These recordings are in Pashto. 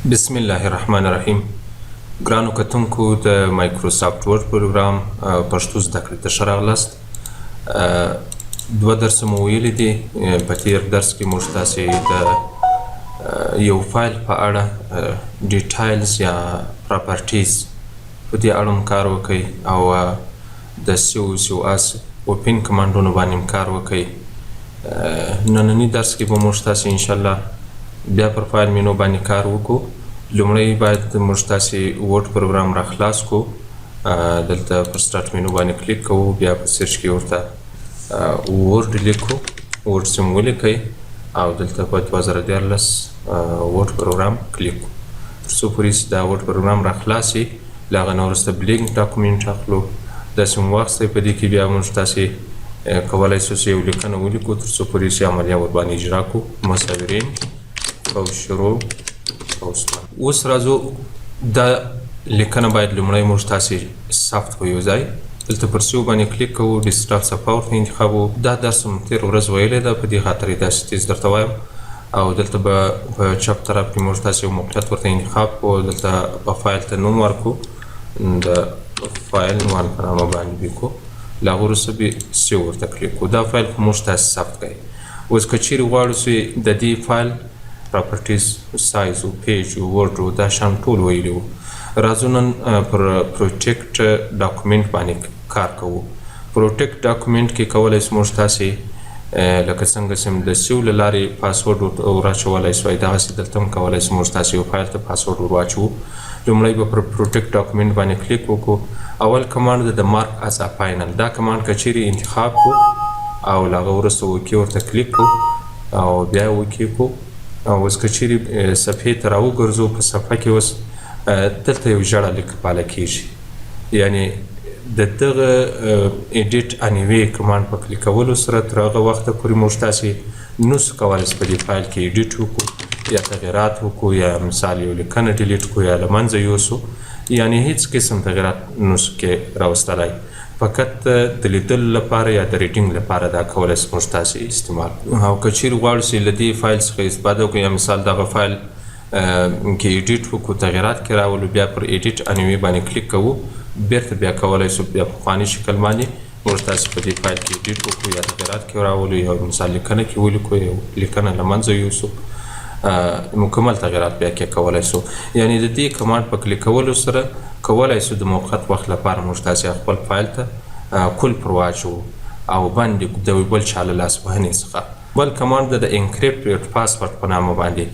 بسم الله الرحمن الرحیم. ګرانو کتونکو د مایکروسافټ ورډ پروګرام پښتو زده کړې ته ښه راغلاست. دوه درس مو ویلي دي. په تېر درس کې موږ تاسې د یو فایل په اړه ډیټایلز یا پراپرټیز په دې اړه هم کار وکئ او د COS اوپن کمانډونو باندې هم کار وکئ. ننني درس کې به موږ تاسې انشاءالله بیا پر فایل مینو باندې کار وکړو. لومړی باید موږ تاسې ورډ پروګرام را خلاص کړو. دلته پر سټارټ مینو باندې کلیک کوو، بیا په سرچ کې ورته ورډ لیکو، ورډ سیم ولیکئ او دلته په 2014 ورډ پروګرام کلیک کړو. تر څو پورې چې دا ورډ پروګرام را خلاص شي، له هغه نه وروسته بلینک ډاکومنټ اخلو. داسې مو واخیستی، په دې کې بیا موږ تاسې کولی شو چې یو لیکنه ولیکو تر څو پورې چې عملیه ورباندې اجرا کړو. مصورین او شروع اوس راځو. دا لیکنه باید لومړی موږ تاسې ثبت کړو یو ځای. دلته پر سیو باندې کلیک کوو، ډیسکټاپ صفحه ورته انتخابوو. دا درس مو تېره ورځ ویلی ده، په دې خاطر یې داسې تیز درته وایم. او دلته به په چپ طرف کې موږ تاسې یو موقعیت ورته انتخاب کړو. دلته به فایل ته نوم ورکړو، د فایل وان په نامه باندې ولیکو. له هغه وروسته به سیو ورته کلیک کړو. دا فایل خو موږ تاسې ثبت کړئ. اوس که چیرې غواړو چې د دې فایل پراپرټیز، سایز او پیج او ورډ او دا شان ټول ویلي وو. راځو نن پر پروټیکټ ډاکومنټ باندې کار کوو. پروټیکټ ډاکومنټ کې کولی شو موږ تاسې لکه څنګه چې د سیو له لارې پاسورډ ور اچولی شوی، دغسې دلته هم کولی شو موږ تاسې یو فایل ته پاسورډ ور واچوو. لومړی به پر پروټیکټ ډاکومنټ باندې کلیک وکړو. اول کمانډ د مارک از ا فاینل. دا کمانډ که چیرې انتخاب کړو او له هغه وروسته اوکې ورته کلیک کړو او بیا یې اوکې کړو. اوس که چیرې صفحې ته راوګرځو، په صفحه کې اوس دلته یو ژړه لیک پاله کیږي. یعنې د دغه ایډیټ انیوې کمانډ په کلیک کولو سره تر هغه وخته پورې موږ تاسې نسو کولی چې په دې فایل کې ایډیټ وکړو یا تغیرات وکړو یا مثال یو لیکنه ډیلیټ کړو یا له منځه یوسو. یعنې هیڅ قسم تغیرات نسو کې راوستلی. فقط د لیدلو لپاره یا د ریډینګ لپاره دا کولی شو موږ تاسې استعمال کړو. او که چیرې غواړو چې له دې فایل څخه استفاده وکړو یا مثال دغه فایل کې ایډیټ وکړو، تغیرات کې راولو، بیا پر ایډیټ انیوې باندې کلیک کوو. بیرته بیا کولی شو بیا په پخواني شکل باندې موږ تاسې په دې فایل کې ایډیټ وکړو یا تغیرات کې راولو، یا مثال لیکنه کې ولیکو، یو لیکنه له منځه یوسو، مکمل تغیرات بیا کې کولی شو. یعنې د دې کمانډ په کلیک کولو سره کولی شو د موقت وخت لپاره موږ تاسې خپل فایل ته کل پر واچوو او باندې د بل چا له لاسوهنې څخه. بل کمانډ د انکریپټ پاسورډ په نامه باندې.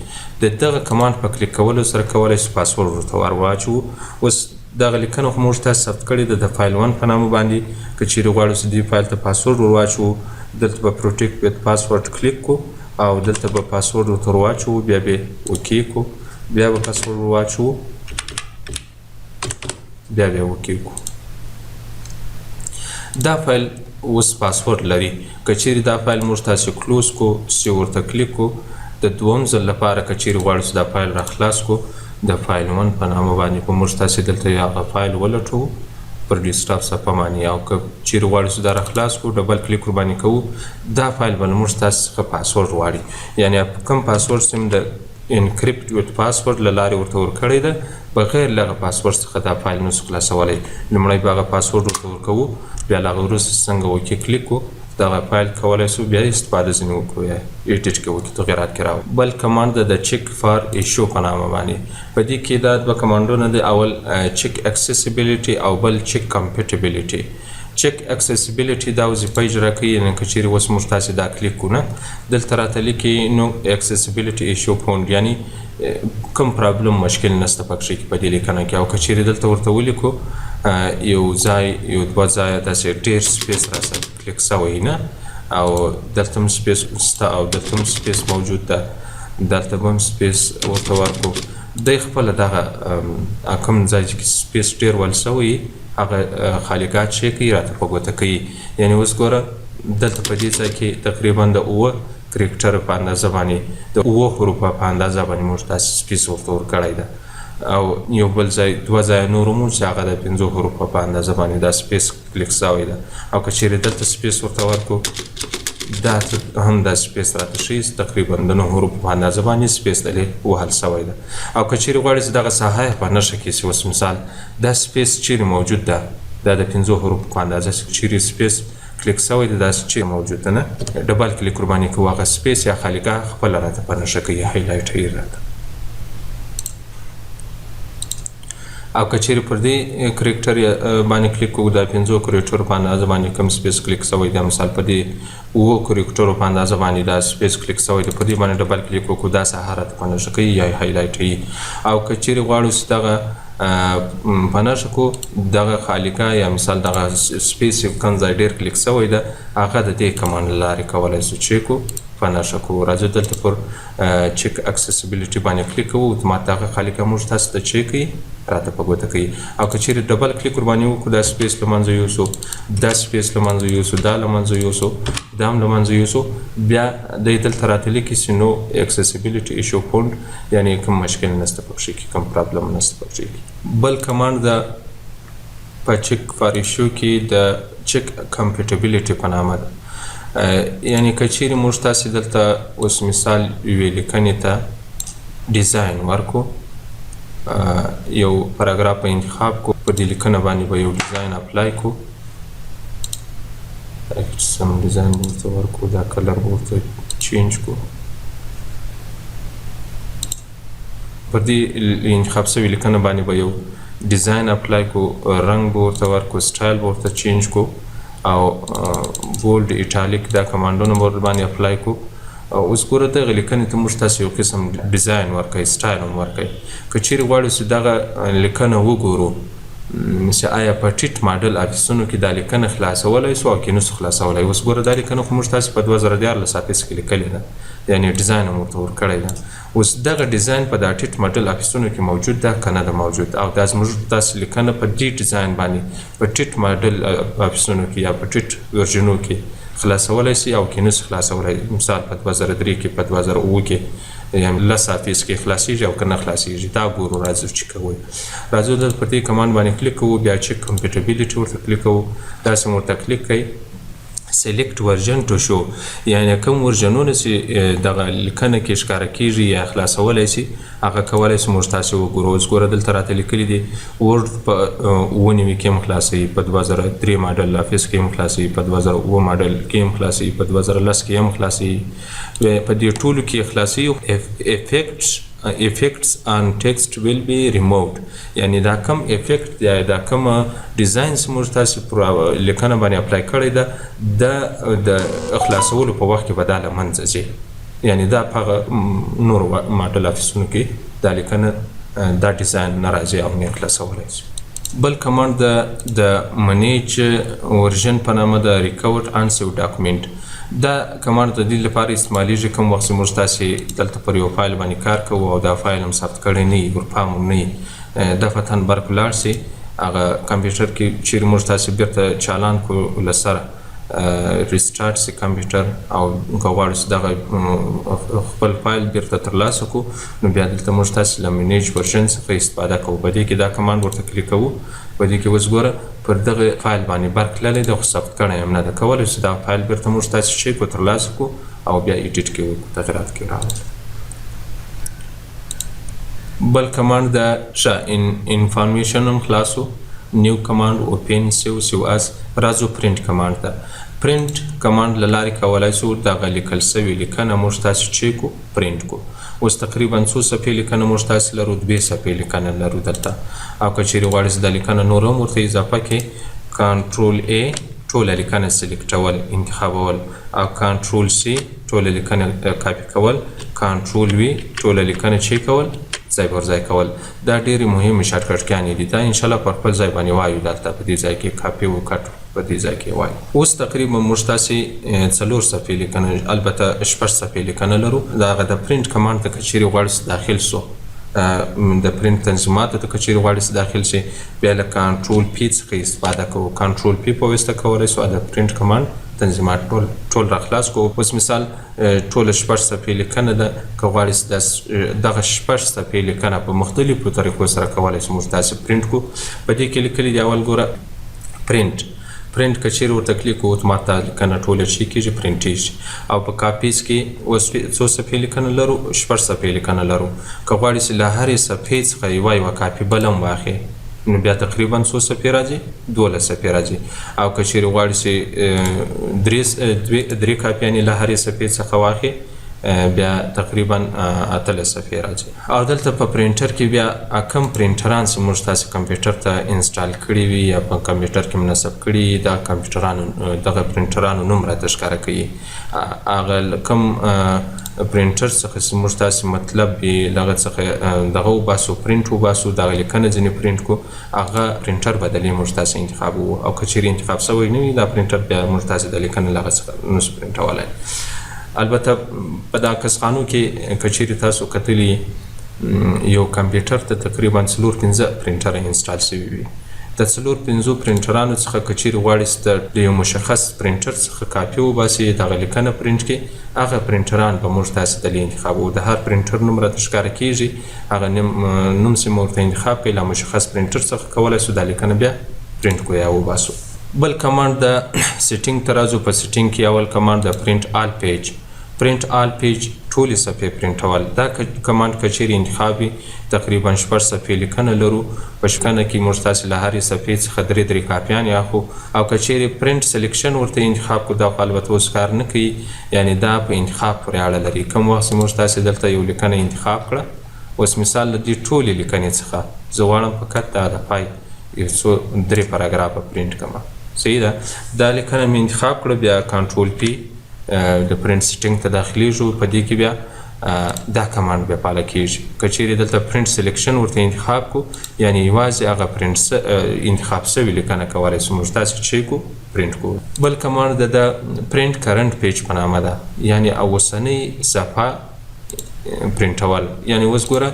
د دغه کمانډ په کلیک کولو سره کولی شو پاسورډ ورته ور واچوو. اوس دغه لیکنه خو موږ تاسې ثبت کړې ده د فایل 1 په نامه باندې. که چیرې غواړو چې دې فایل ته پاسورډ ور واچوو، دلته به پروټیکټ ویت پاسورډ کلیک کړو او دلته به پاسورډ ورته ور واچوو، بیا به اوکې کړو، بیا به پاسورډ ور واچوو، بیا به اوکې کړو. دا فایل اوس پاسورډ لري. که چیرې دا فایل موږ تاسې کلوز کړو، چې ورته کلیک کړو، د دوم ځل لپاره که چیرې غواړو چې دا فایل را خلاص کړو، د فایل 1 په نامه باندې به موږ تاسې دلته هغه فایل ولټوو پر ډیسکټاپ صفحه باندې. او که چیرې غواړو چې دا را خلاص کړو، ډبل کلیک ورباندې کوو، دا فایل به موږ تاسې څخه پاسورډ غواړي. یعنې کوم پاسورډ چې د انکریپټ ویت پاسورډ له لارې ورته ورکړی ده، بغیر له هغه پاسورډ څخه دا فایل نسو خلاصولی. لومړی به هغه پاسورډ ورته ورکوو، بیا له هغه وروسته څنګه اوکې کلیک کړو، دغه فایل کولی شو بیا استفاده ځینې وکړو یا ایډیټ کې وکړو، تغیرات کې راوړو. بل کمانډ د چیک فار ایشو په نامه باندې. په دې کې دا دوه کمانډونه دي. اول چیک اکسیسیبیلیټي او بل چیک کمپیټیبیلیټي. چیک اکسیسیبیلیټي دا وظیفه اجرا کوي. یعنې که چیرې اوس موږ تاسې دا کلیک کړو نه، دلته راته لیکي نو اکسیسیبیلیټي ایشو فاوند، یعنې کوم پرابلم مشکل نشته پکښې کې په دې لیکنه کې. او که چیرې دلته ورته ولیکو یو ځای یو دوه ځایه داسې ډېر سپیس راسره کلیک شوی نه، او دلته هم سپیس شته او دلته هم سپیس موجود ده، دلته به هم سپیس ورته ورکړو. دی خپله دغه کوم ځای چې سپیس ډېر ول شوی هغه خالیګات شی کوي، راته په ګوته کوي. یعنې اوس ګوره دلته په دې ځای کې تقریبا د 7 کرکټره په اندازه باندې، د 7 حروفه په اندازه باندې موږ تاسې سپیس ورته ورکړی ده. او یو بل ځای 2 ځایه نور هم چې هغه د 5 حروفه په اندازه باندې دا سپیس کلیک شوی ده. او که چیرې دلته سپیس ورته ورکړو، دا هم دا سپیس راته ښیي تقریبا د 9 حروفو په اندازه باندې سپیس دلې وهل سوی ده. او که چیرې غواړئ چې دغه ساحه یې په نښه کې شي، اوس مثال دا سپیس چیرې موجود ده، دا د 5 حروفو په اندازه چیرې سپیس کلیک سوی ده، داسې چیرې موجود ده نه، ډبل کلیک ورباندې کوو هغه سپیس یا خالیګاه خپله راته په نښه کوي، هایلایټ یې راته. او که چیرې پر دې کرکټر باندې کلیک کوو، دا 5 کرکټرو په اندازه باندې کوم سپیس کلیک سوی دی، مثال په دې 7 کرکټرو په اندازه باندې دا سپیس کلیک سوی دی، په دې باندې ډبل کلیک وکړو دا ساحه راته په نښه کوي یا هایلایټ یي. او که چیرې غواړو چې دغه په نښه کړو دغه خالیګاه یا مثال دغه سپیس کوم ځای ډېر کلیک سوی ده، هغه د دې کمانډ له لارې کولی شو چیک کړو په نښه کړو. راځو دلته پر چیک اکسیسیبیلیټي باندې کلیک کوو، اتومات دغه خالیګاه موږ تاسو ته چیک کوي، راته په ګوته کوي. او که چیرې ډبل کلیک ورباندې وکړو دا سپیس له منځه یوسو، دا سپیس له منځه یوسو، دا له منځه یوسو، دا هم له منځه یوسو، بیا دی دلته راته لیکي چې نو اکسیسیبیلیټي ایشو فونډ، یعنې کوم مشکل نشته پکښې کې، کوم پرابلم نشته پکښې کې. بل کمانډ د په چیک فار ایشو کې د چیک کمپیټیبلیټي په نامه ده. یعنې که چیرې موږ تاسې دلته اوس مثال یوې لیکنې ته ډیزاین ورکړو، یو پاراګراف په انتخاب کو، په دې لیکنه باندې به یو ډیزاین اپلای کو، سم ډیزاین به ورته ورکړو، دا کلر به ورته چینج کو، پر دې انتخاب سوي لیکنه باندې به یو ډیزاین اپلای کو، رنګ به ورته ورکړو، سټایل به ورته چینج کو، او بولډ ایټالیک دا کمانډونه به ورباندې اپلای کو. اوس ګوره دغه لیکنې ته موږ تاسې یو قسم ډیزاین ورکوئ، سټایل هم ورکوئ. که چیرې غواړو چې دغه لیکنه وګورو چې آیا په ټیټ ماډل افیسونو کې دا لیکنه خلاصولی سو او که نسو خلاصولی. اوس ګوره دا لیکنه خو موږ تاسې په 2014 افیس کې لیکلې ده، یعنې ډیزاین هم ورته ورکړی ده. اوس دغه ډیزاین په دا ټیټ ماډل افیسونو کې موجود ده که نه ده موجود، او دا زموږ داسې لیکنه په دې ډیزاین باندې په ټیټ ماډل افیسونو کې یا په ټیټ ورژنو کې خلاصولی سي او که نسو خلاصولی. مثال په 2003 کې، په 2007 کې، یم 10 افیس کې خلاصیږي او که نه خلاصیږي، دا ګورو. راځو چې کوو، راځو دلته پر دې کمانډ باندې کلیک کوو، بیا چیک کمپیټیبلیټي ورته کلیک کوو، داسې ورته کلیک کوي سلیکټ ورژن ټو شو، یعنې کوم ورژنونه چې دغه لیکنه کې ښکاره کیږي یا خلاصولی سي هغه کولی سو موږ تاسې وګورو. اوس ګوره دلته راته لیکلي دي ورډ په 9 کې هم خلاصوي، په 2003 ماډل افیس کې هم خلاصوي، په 2007 ماډل کې هم خلاصوي، په 2010 کې هم خلاصوي، په دې ټولو کې خلاصوي. effects on text will be removed، یعنی دا کم افیکټ یا دا کم ډیزاین چې موږ تاسې پر لیکنه باندې اپلای کړی ده د خلاصولو په وخت کې به دا له منځه ځي، یعنی دا په هغه نورو ماډل افیسونو کې دا لیکنه دا ډیزاین نه راځي او نه خلاصولی شي. بل کمانډ د منیج ورژن په نامه د ریکورډ انسیو ډاکومنټ. دا کمانډ د دې لپاره استعمالیږي کوم وخت چې موږ تاسې دلته پر یو فایل باندې کار کوو او دا فایل هم ثبت کړی نه وي، ورپام هم نه وي، دفعتاً برق ولاړ سي هغه کمپیوټر کې چیرې موږ تاسې بیرته چالان کړو له سره ریسټارټ سي کمپیوټر، او که غواړو چې دغه خپل فایل بیرته ترلاسه کړو نو بیا دلته موږ تاسې له منیج ورژن څخه استفاده کوو. په دې کې دا کمانډ ورته کلیک کوو، په دې کې اوس ګوره پر دغه فایل باندې برق تللی دی خو ثبت کړی هم نه ده، کولی شو دغه فایل بیرته موږ تاسې چیک کړو، ترلاسه کړو او بیا ایډیټ کې وکړو، تغیرات کې راغلل. بل کمانډ د انفارمیشن هم خلاصو، نیو کمانډ اوپن سیو اس. راځو پرنټ کمانډ ته. پرنټ کمانډ له لارې کولی شو دغه لیکل سوي لیکنه موږ تاسې چیک کړو، پرنټ کړو. اوس تقریبا څو صفحې لیکنه موږ تاسې لرو، 2 صفحې لیکنه لرو دلته. او که چیرې غواړئ چې دا لیکنه نور هم ورته اضافه کړئ، کنټرول A ټوله لیکنه سلیکټول انتخابول، او کنټرول C ټوله لیکنه کاپي کول، کنټرول V ټوله لیکنه چیک کول، ځای پر ځای کول. دا ډېرې مهمې شارټکټ دي، دا انشاءالله پر خپل ځای باندې وایو، دلته په دې ځای کې کاپي وکټ په دې ځای کې وایو. اوس تقریبا موږ تاسې 4 صفحې لیکنه، البته 6 صفحې لیکنه لرو. د هغه د پرنټ کمانډ ته که چیرې غواړئ چې داخل سو، د پرنټ تنظیماتو ته که چیرې غواړئ چې داخل شي، بیا له کنټرول پی څخه استفاده کوو، کنټرول پی په واسطه کولی شو د پرنټ کمانډ تنظیمات ټول راخلاص کوو. اوس مثال ټوله 6 صفحې لیکنه ده، که غواړئ چې دغه 6 صفحې لیکنه په مختلفو طریقو سره کولی شو موږ تاسې پرنټ کړو. په دې کې لیکلي دي اول ګوره پرنټ که چیرې ورته کلیک وکړو اتومات دا لیکنه ټوله چې کېږي پرنټېږي. او په کاپیز کې اوس څو صفحې لیکنه لرو؟ 6 صفحې لیکنه لرو. که غواړې چې له هرې صفحې څخه یوه کاپي بله هم واخلې نو بیا تقریبا څو صفحې راځي؟ 12 صفحې راځي. او که چیرې غواړې چې 3 کاپیانې له هرې صفحې څخه واخلې بیا تقریبا 18 صفحې راځي. او دلته په پرینټر کې بیا کوم پرینټران چې موږ تاسې کمپیوټر ته انسټال کړي وي یا په کمپیوټر کې منصب کړي دا کمپیوټرانو دغه پرینټرانو نوم راته ښکاره کوي. هغه کوم پرینټر څخه چې موږ تاسې مطلب وي له هغه څخه دغه وباسو پرینټ وباسو دغه لیکنه ځینې پرینټ کړو هغه پرینټر بدلې موږ تاسې انتخاب وو. او که چیرې انتخاب شوی نه وي دا پرینټر بیا موږ تاسې د لیکنې له هغه څخه نشو پرینټولی. البته په دا کسخانو کې که چیرې تاسو کتلي یو کمپیوټر ته تقریبا 4-5 پرینټره انسټال شوي وي. د 4-5 پرینټرانو څخه که چیرې غواړئ چې د یو مشخص پرینټر څخه کاپي وباسئ دغه لیکنه پرینټ کړي هغه پرینټران به موږ تاسې دلې انتخابوو. د هر پرینټر نوم راته ښکاره کېږي هغه نوم چې مو ورته انتخاب کړئ له مشخص پرینټر څخه کولی شو دا لیکنه بیا پرینټ کړو یا وباسو. بل کمانډ د سیټینګ ته راځو. په سیټینګ کې اول کمانډ د پرینټ آل پیج. پرینټ آل پیج ټولې صفحې پرینټول. دا کمانډ که چیرې انتخاب وي تقریبا 6 صفحې لیکنه لرو. په لیکنه کې موږ تاسې له هرې صفحې څخه 3 کاپیانې اخلو. او که چیرې پرینټ سلیکشن ورته انتخاب کړو دا خو البته اوس کار نه کوي یعنې دا په انتخاب پورې اړه لري. کوم وخت چې موږ تاسې دلته یو لیکنه انتخاب کړه اوس مثال له دې ټولې لیکنې څخه زه غواړم فقط دا د پای یو څو 3 پاراګرافه پرینټ کړم. صحیح ده. دا لیکنه مې انتخاب کړه بیا کنټرول پی د پرینټ سیټینګ ته داخلیږو. په دې کې بیا دا کمانډ بیا پاله کېږي. که چیرې دلته پرینټ سلیکشن ورته انتخاب کړو یعنی یوازې هغه پرینټ انتخاب شوې لیکنه کولی شو موږ تاسې چې کړو پرینټ کړو. بل کمانډ د پرینټ کرنټ پیج په نامه ده یعنی اوسنۍ صفحه پرینټول. یعنی اوس ګوره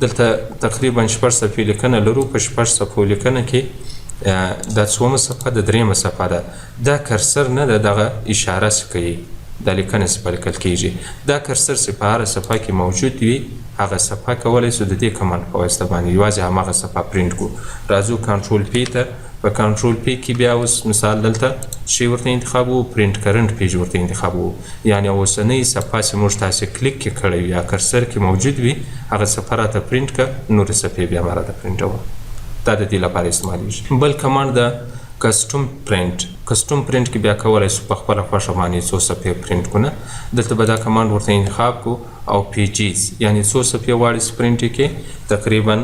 دلته تقریبا 6 صفحې لیکنه لرو. په 6 صفحو لیکنه کې دا 2مه صفحه د 3مه صفحه ده. دا کرسر نه ده دغه اشاره چې کوي دا لیکنه چې په لیکل کېږي. دا کرسر چې په هره صفحه کې موجود وي هغه صفحه کولی شو د دې کمانډ په واسطه باندې یوازې هماغه صفحه پرینټ کړو. راځو کنټرول پی ته. په کنټرول پی کې بیا اوس مثال دلته شی ورته انتخابوو پرینټ کرنټ پیج ورته انتخابوو یعنی اوسنۍ صفحه چې موږ تاسې کلیک کې کړی وي یا کرسر کې موجود وي هغه صفحه راته پرینټ کړه نورې صفحې بیا ما راته پرینټوه. دا د دې لپاره استعمالیږي. بل کمانډ د کسټوم پرینټ. کسټوم پرینټ کې بیا کولی شو په خپله خوښه باندې څو صفحې پرینټ کړو. دلته به دا کمانډ ورته انتخاب کړو او پیجز یعنی څو صفحې غواړئ چې پرینټ یې کړې تقریبا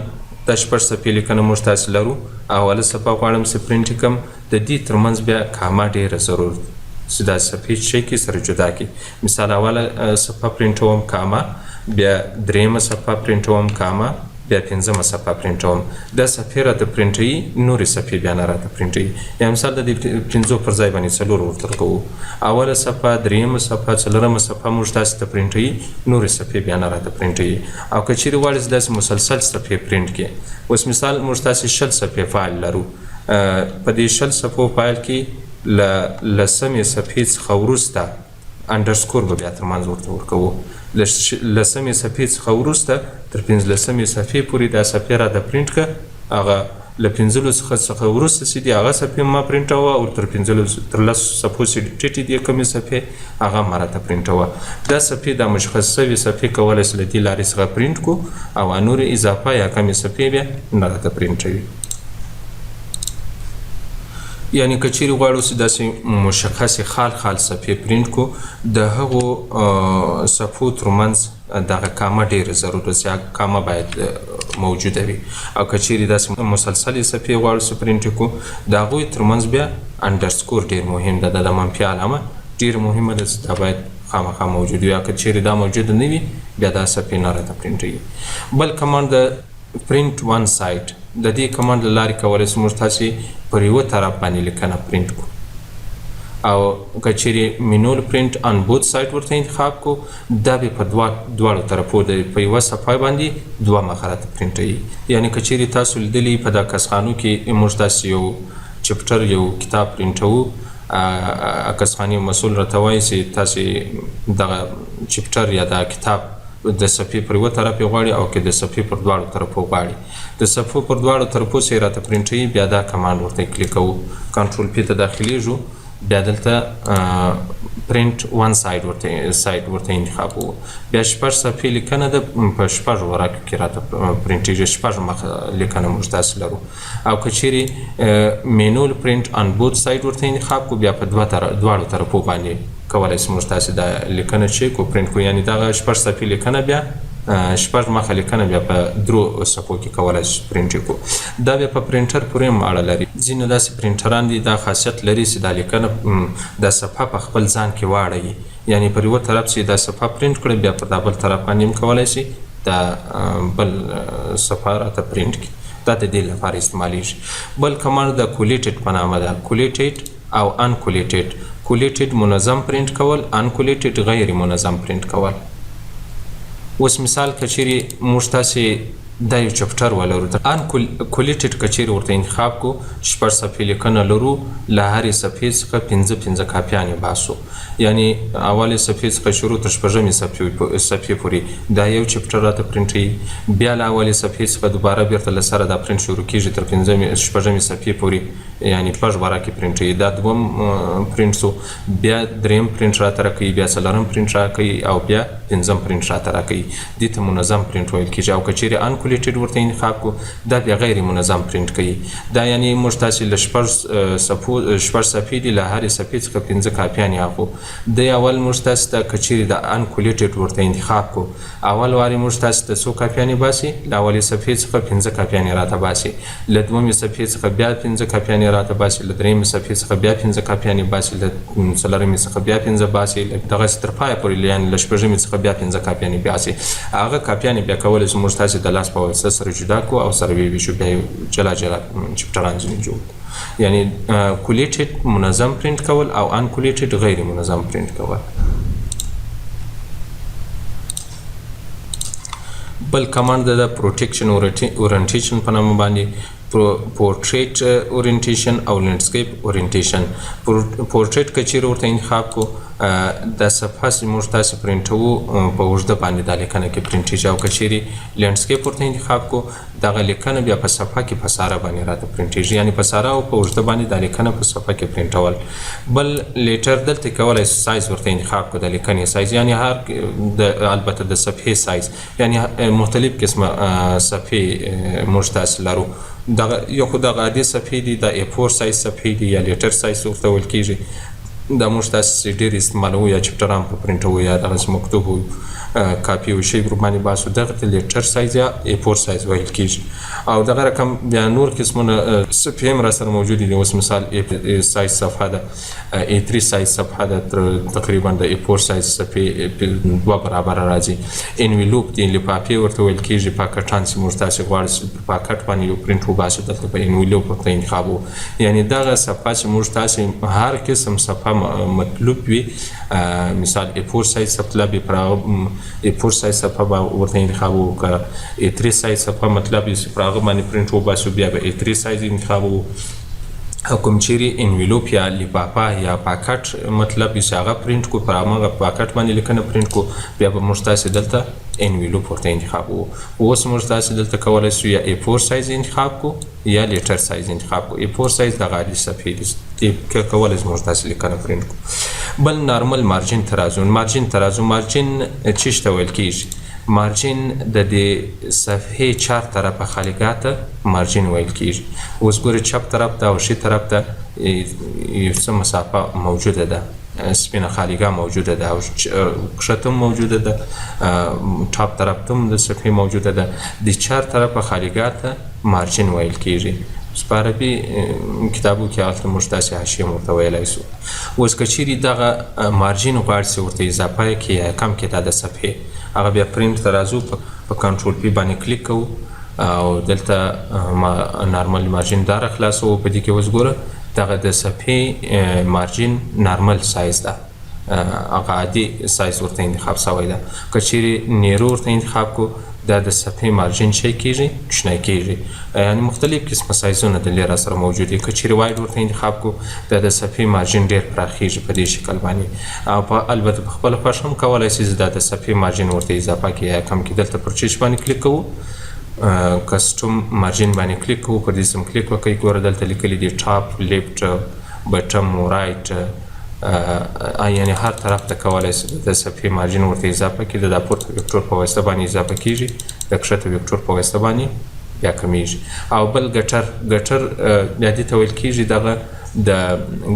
دا 6 صفحې لیکنه موږ تاسې لرو. اوله صفحه غواړم چې پرینټ کړم د دې ترمنځ بیا کاما ډېره ضرور چې دا صفحې چې کې سره جدا کړي. مثال اوله صفحه پرینټوم کاما بیا 3مه صفحه پرینټوم کاما بیا 5مه صفحه پرینټوم. دا صفحې راته پرینټوي نورې صفحې بیا نه راته پرینټوي. یا مثال د دې 5 پر ځای باندې 4 ورته کوو. اوله صفحه 3مه صفحه 4مه صفحه موږ تاسې ته پرینټوي نورې صفحې بیا نه راته پرینټوي. او که چیرې غواړئ چې داسې مسلسل صفحې پرینټ کړي اوس مثال موږ تاسې 6 صفحې فایل لرو. په دې 6 صفحو فایل کې له 10مې صفحې څخه وروسته انډرسکور به بیا ترمنځ ورته ورکوو. له 10مې صفحې څخه وروسته تر 15مې صفحې پورې دا صفحې راته پرینټ کړه. هغه له 15 څخه وروسته چې دي هغه صفحې ما پرینټوه او تر 10 صفحو چې ټیټې دي کمې صفحې هغه ما راته پرینټوه. دا صفحې دا مشخص شوې صفحې کولی شو له دې لارې څخه پرینټ کړو او نورې اضافه یا کمې صفحې بیا نه راته پرینټوي. یعنی که چیرې غواړو چې داسې مشخصې خال صفحې پرینټ کړو د هغو صفحو ترمنځ دغه کامه ډېره ضرور ده چې کامه باید موجوده وي. او که چیرې داسې مسلسلې صفحې غواړو چې پرینټ کړو د هغوی ترمنځ بیا انډرسکور ډېر مهم ده. د منفي علامه ډېره مهمه ده چې دا باید خامخا موجود وي. که چیرې دا موجود نه وي بیا دا صفحې نه راته پرینټوي. بل کمانډ د پرینټ ون سایډ. د دې کمانډ له لارې کولی شو موږ تاسې پر یوه طرف باندې لیکنه پرینټ کړو. او که چیرې مینول پرینټ آن بوت سایډ ورته انتخاب کړو دا به په دواړو طرفو په یوه صفحه باندې 2 مخه راته پرینټوي. یعنی که چیرې تاسو لیدلي په دا کسخانو کې موږ تاسې یو چپټر یو کتاب پرینټوو کسخاني مسؤل راته وایي چې تاسې دغه چپټر یا دا کتاب د صفحې پر یوه طرف یې غواړي او که د صفحې پر دواړو طرفو غواړي د صفحو پر دواړو طرفو څه یې راته پرنټوي بیا دا کمانډ ورته کلیک کوو کنټرول پی ته داخلیږو بیا دلته پرنټ ون ساید ورته انتخاب کوو بیا شپږ صفحې لیکنه ده په شپږو ورقو کې راته پرنټېږي شپږ مخه لیکنه موږ داسې لرو او که چیرې مینول پرنټ آن بوت ساید ورته انتخاب کوو بیا په دواړو طرفو باندې کولی شو موږ تاسې دا لیکنه چیک او پرنټ کړو یعنې دغه شپږ صفحې لیکنه بیا شپږ مخه لیکنه بیا په درو صفحو کې کولی شو پرنټ یې کړو دا بیا په پرنټر پورې هم اړه لري ځینې داسې پرنټران دي دا خاصیت لري چې دا لیکنه دا صفحه په خپل ځان کې واړوي یعنې پر یوه طرف چې دا صفحه پرنټ کړئ بیا په دا بل طرف باندې هم کولی شي دا بل صفحه راته پرنټ کړي دا د دې لپاره استعمالیږي بل کمانډ د کولیټډ په نامه ده کولیټډ او انکولیټډ کولیټډ منظم پرنټ کول انکولیټډ غیر منظم پرنټ کول اوس مثال که چیرې موږ تاسې دا یو چپټر ولرو انکولیټډ که چیرې ورته انتخاب کو شپږ صفحې لیکنه لرو له هرې صفحې څخه پنځه کاپیانې باسو یعنې اولې صفحې څخه شروع تر شپږمې صفحې پورې دا یو چپټر راته پرنټوي بیا له اولې صفحې څخه دوباره بیرته له سره دا پرنټ شروع کېږي تر شپږمې صفحې پورې یعنې شپږ ورقې پرنټوي دا دوم پرنټ سو بیا دریم پرنټ راته راکوي بیا څلورم پرنټ راکوي او بیا پنځم پرنټ راته راکوي دې ته منظم پرنټ ویل کېږي او که چیرې انکولیټډ ورته انتخاب کو دا بیا غیر منظم پرنټ کوي دا یعنې موږ تاسې له شپږ صفحې دي له هرې صفحې څخه پنځه کاپیانې اخلو دی اول موږ تاسې ته که چیرې د انکولیټډ ورته انتخاب کو اول وارې موږ تاسې ته څو کاپیانې باسي له اولې صفحې څخه پنځه کاپیانې راته باسي له دومې صفحې څخه بیا پنځه کاپیانې راته باسي له درېیمې صفحې څخه بیا پنځه کاپیانې باسي له څلورمې څخه بیا پنځه باسي دغسې تر پایه پورې یعنې له شپږمې څخه بیا پنځه کاپیانې باسي هغه کاپیانې بیا کولی شو موږ تاسې د لاس په واسطه سره جدا کړو او سره ویشو بیا جلا چپټران ځینې جوړ کړو یعنې کولیټډ منظم پرنټ کول او انکولیټډ غیر منظم پرنټ کول بل کمانډ د پروټیکشن اورینټیشن په نامه باندې پورټریټ اورینټیشن او لینډسکیپ اورینټیشن پورټریټ که چیرې ورته انتخاب کو دا صفحه چې موږ تاسې پرنټوو په اوږده باندې دا لیکنه کې پرنټېږي او که چیرې لینډسکیپ ورته انتخاب کو دغه لیکنه بیا په صفحه کې په ساره باندې راته پرنټېږي یعنې په ساره او په اوږده باندې دا لیکنه په صفحه کې پرنټول بل لیټر دلته کولی سایز ورته انتخاب کو د لیکنې سایز یعنې البته د صفحې سایز یعنې مختلف قسمه صفحې موږ تاسې لرو یو خو دغه عادي صفحې دي د A4 سایز صفحې دي یا لیټر سایز ورته ویل کېږي دا موږ تاسې ډېر استعمالوو یا چپټران په پرنټوو یا دغسې مکتوب کاپي او شی ورباندې باسو دغه ته لیټر سایز یا A4 سایز ویل کېږي او دغه رقم بیا نور قسمونه صفحې هم را سره موجودې دي اوس مثال A سایز صفحه ده A3 سایز صفحه ده تقریبا د A4 سایز صفحې دوه برابره راځي انویلوپ دي لفافې ورته ویل کېږي پاکټان چې موږ تاسې غواړو په پاکټ باندې یو پرنټ وباسو دلته په انویلوپ ورته انتخابو یعنې دغه صفحه چې موږ تاسې هر قسم صفحه مطلوب وي مثال A4 سایز مطلب پر A4 سایز صفحه به ورته انتخابو که A3 سایز صفحه مطلب یې چې پر هغه باندې پرنټ وباسو بیا به A3 سایز انتخابو او کوم چیرې انویلوپ یا لفافه یا پاکټ مطلب چې هغه پرنټ کو پر هماغه پاکټ باندې لیکنه پرنټ کو بیا به موږ تاسې دلته انویلوپ ورته انتخاب وو اوس موږ تاسې دلته کولی شو یا A4 سایز انتخاب کو یا لیټر سایز انتخاب کو A4 سایز دغه عادي صفحې دي کولی شو موږ تاسې لیکنه پرنټ کو بل نارمل مارجن ترازو مارجن څه ته ویل کېږي مارجن د دې صفحې چپ طرفه خالیګاه ته مارجن ویل کېږي اوس ګورئ چپ طرف ته او ښي طرف ته یو څه مسافه موجوده ده سپینه خالیګاه موجوده ده او کښته هم موجوده ده ټاپ طرف ته هم د صفحې موجوده ده د چپ طرفه خالیګاه ته مارجن ویل کېږي په عربي کتابو کې هلته موږ تاسې حاشیه هم ورته ویلی سو اوس که چیرې دغه مارجن غواړي چې ورته اضافه کړي یا کم کړي دا د صفحې هغه بیا پرنټ ته راځو په کنټرول پی باندې کلیک کوو او دلته نارمل مارجن دا راخلاصوو په دې کې اوس ګوره دغه د صفحې مارجن نارمل سایز ده هغه عادي سایز ورته انتخاب سوی ده که چیرې نیرو ورته انتخاب کو دا د صفحې مارجن شی کېږي کوچنی کېږي یعنې مختلف قسمه سایزونه د لیره سره موجود دي که چیرې واید ورته انتخاب کړو دا د صفحې مارجن ډېر پراخېږي په دې شکل باندې او البته په خپله خوښ هم کولی شي دا د صفحې مارجن ورته اضافه کړي یا کم کړي دلته پر چیش باندې کلیک کوو کسټوم مارجن باندې کلیک کوو پر دې سم کلیک وکړئ ګوره دلته لیکلي دي ټاپ لیفټ بټم رایټ یعنې هر طرف ته کولی شي د صفحې مارجن ورته اضافه کړي د دا پورته وکتور په واسطه باندې اضافه کېږي د کښته وکتور په واسطه باندې بیا کمیږي او بل ګټر بیا دې ته ویل کېږي دغه د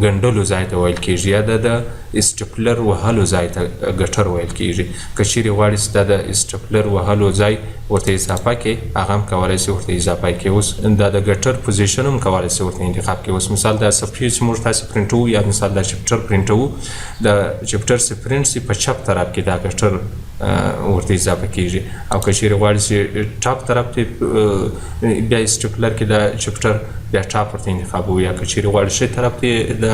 ګنډلو ځای ته ویل کېږي یا د اسټپلر وهلو ځای ته ګټر ویل کېږي که چیرې غواړئ چې دا د اسټپلر وهلو ځای ورته اضافه کړئ هغه هم کولی شي ورته اضافه کړئ اوس دا د ګټر پوزیشن هم کولی شي ورته انتخاب کړئ اوس مثال دا صفحې چې موږ تاسې پرنټوو یا مثال دا چپټر پرنټوو د چپټر چې پرنټ شي په چپ طرف کې دا ګټر ورته اضافه کېږي او که چیرې غواړئ چې ټاپ طرف ته بیا اسټپلر کې دا چپټر بیا ټاپ ورته انتخابوو یا که چیرې غواړئ ښي طرف ته د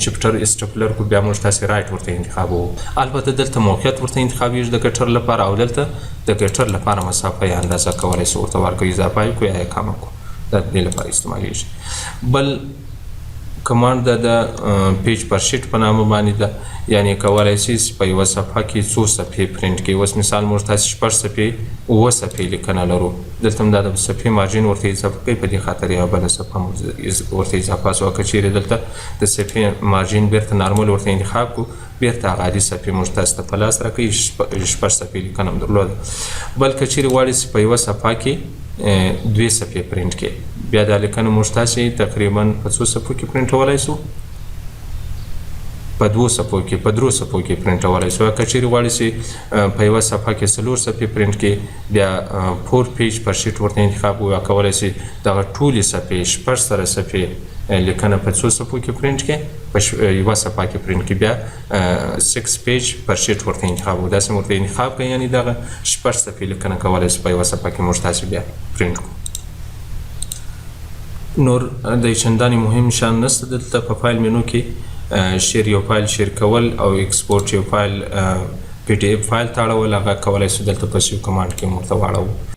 چپټر اسټپلر کو بیا موږ تاسې رایټ ورته انتخابوو البته دلته موقعیت ورته انتخابېږي د ګټر لپاره او دلته د ګټر لپاره مسافه یا اندازه کولی شو ورته ورکړو اضافه یې کړو یا یې کمه کړو دا د دې لپاره استعمالیږي بل کمانډ د پیج پر شیټ په نامه باندې ده یعنې کولی شي په یوه صفحه کې څو صفحې پرنټ کړي اوس مثال موږ تاسې 6 صفحې 9 صفحې لیکنه لرو دلته هم دا د صفحې مارجن ورته اضافه کوي په دې خاطر یوه بله صفحه ورته اضافه شوه که چیرې دلته د صفحې مارجن بیرته نارمل ورته انتخاب کړو بیرته هغه عادي صفحې موږ تاسو ته په لاس راکوي 6 صفحې لیکنه هم درلوده بل که چیرې غواړئ چې په یوه صفحه کې 2 صفحې پرنټ کړي بیا دا لیکنه موږ تاسې تقریبا په څو صفحو کې پرنټولی شو په 2 صفحو کې په 3 صفحو کې پرنټولی شو که چیرې غواړئ چې په یوه صفحه کې 4 صفحې پرنټ کړي بیا 4 پیج پر شیټ ورته انتخاب وکړو کولی شي دغه ټولې صفحې 6 سره صفحې لیکنه په 2 صفحو کې پرنټ کړي په یوه صفحه کې پرنټ کړي بیا 6 پیج پر شیټ ورته انتخاب وکړو داسې ورته انتخاب کړئ یعنې دغه 6 صفحې لیکنه کولی شي په یوه صفحه کې موږ تاسې بیا پرنټ کړو نور د چندانې مهم شان نشته دلته په فایل مینو کې شیر یو فایل شیر کول او ایکسپورټ یو فایل پی ډي اف فایل ته اړول هغه کولی شو دلته په یو کمانډ کې موږ ته واړوو